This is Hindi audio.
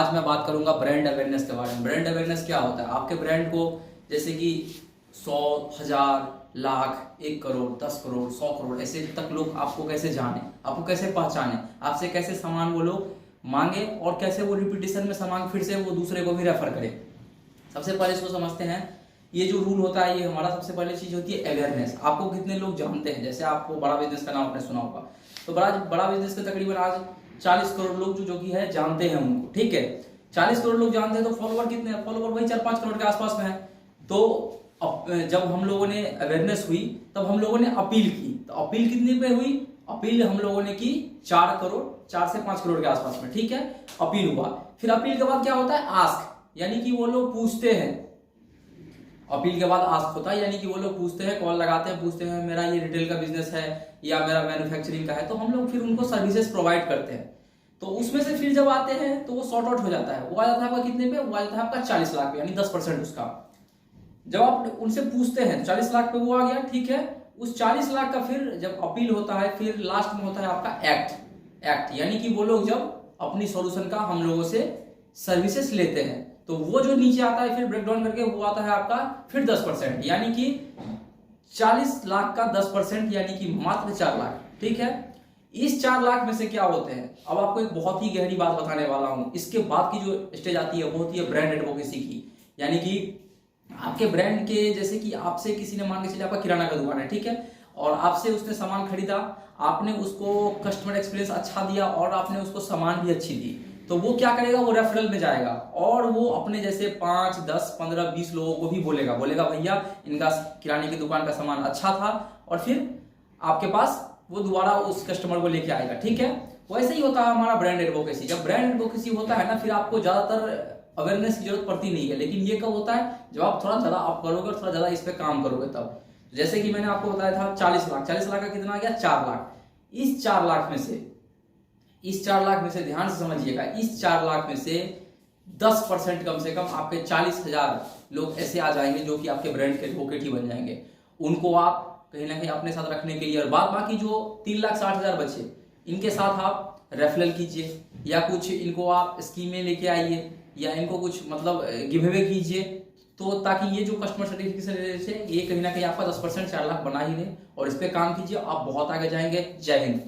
आज मैं बात करूंगा ब्रांड अवेयरनेस के बारे में। ब्रांड अवेयरनेस क्या होता है? आपके ब्रांड को जैसे कि 100, 1000, लाख, 1 करोड़, 10 करोड़, 100 करोड़ ऐसे तक लोग आपको कैसे जाने, आपको कैसे पहचाने, आपसे कैसे सामान वो लोग मांगे और कैसे वो रिपीटेशन में सामान फिर से वो दूसरे को भी रेफर करे। सबसे पहले इसको समझते हैं। ये जो रूल होता है, ये हमारा सबसे पहले चीज होती है अवेयरनेस। आपको कितने लोग जानते हैं? जैसे आपको बड़ा बिजनेस का नाम आपने सुना होगा, तो बड़ा बिजनेस के तकरीबन आज 40 करोड़ लोग जो कि है जानते हैं उनको, ठीक है। 40 करोड़ लोग जानते हैं, तो फॉलोवर कितने हैं? फॉलोवर वही 4-5 करोड़ के आसपास में है। तो जब हम लोगों ने अवेयरनेस हुई तब हम लोगों ने अपील की, तो अपील कितने पे हुई? अपील हम लोगों ने की 4 करोड़, 4 से 5 करोड़ के आसपास में, ठीक है। अपील हुआ, फिर अपील के बाद क्या होता है? आस्क, यानी कि वो लोग पूछते हैं। अपील के बाद आस्क होता है, यानी कि वो लोग पूछते हैं, कॉल लगाते हैं, पूछते हैं मेरा ये रिटेल का बिजनेस है या मेरा मैन्युफैक्चरिंग का है, तो हम लोग फिर उनको सर्विसेज प्रोवाइड करते हैं। तो उसमें से फिर जब आते हैं तो वो सॉर्ट आउट हो जाता है। वो आ जाता है आपका कितने पे? वो आ जाता है आपका 40 लाख पे, यानी 10% उसका। जब आप उनसे पूछते हैं 40 लाख पे वो आ गया, ठीक है। उस 40 लाख का फिर जब अपील होता है, फिर लास्ट में होता है आपका एक्ट, यानी कि वो लोग जब अपनी सॉल्यूशन का हम लोगों से सर्विसेज लेते हैं, तो वो जो नीचे आता है फिर ब्रेकडाउन करके वो आता है आपका फिर 10%, यानी कि 40 लाख का 10%, यानी कि मात्र 4 लाख, ठीक है। इस 4 लाख में से क्या होते हैं? अब आपको एक बहुत ही गहरी बात बताने वाला हूं। इसके बाद की जो स्टेज आती है वो होती है ब्रांड एडवोकेसी की, यानी कि आपके ब्रांड के, जैसे कि आपसे किसी ने, मान के चलिए आपका किराना का दुकान है, ठीक है, और आपसे उसने सामान खरीदा, आपने उसको कस्टमर एक्सपीरियंस अच्छा दिया और आपने उसको सामान भी अच्छी दी, तो वो क्या करेगा? वो रेफरल में जाएगा और वो अपने जैसे 5, 10, 15, 20 लोगों को भी बोलेगा भैया इनका किराने की दुकान का सामान अच्छा था, और फिर आपके पास वो दोबारा उस कस्टमर को लेके आएगा, ठीक है। वैसे ही होता है हमारा ब्रांड एडवोकेसी। जब ब्रांड एडवोकेसी होता है ना, फिर आपको ज्यादातर अवेयरनेस की जरूरत पड़ती नहीं है, लेकिन ये कब होता है? जब आप थोड़ा ज्यादा अप करोगे और थोड़ा ज्यादा इस पे काम करोगे तब। जैसे कि मैंने आपको बताया था 40 लाख का कितना आ गया? 4 लाख। इस 4 लाख में से ध्यान से समझिएगा, इस 4 लाख में से 10% कम से कम आपके 40,000 लोग ऐसे आ जाएंगे जो कि आपके ब्रांड के एडवोकेट ही बन जाएंगे। उनको आप कहीं ना कहीं अपने साथ रखने के लिए, और बाकी जो 3,60,000 बचे, इनके साथ आप रेफरल कीजिए, या कुछ इनको आप स्कीमें लेके आइए, या इनको कुछ मतलब गिव अवे कीजिए, तो ताकि ये जो कस्टमर सर्टिफिकेशन ये कहीं ना कहीं आपका 10% 4 लाख बना ही दे। और इस पे काम कीजिए, आप बहुत आगे जाएंगे। जय हिंद।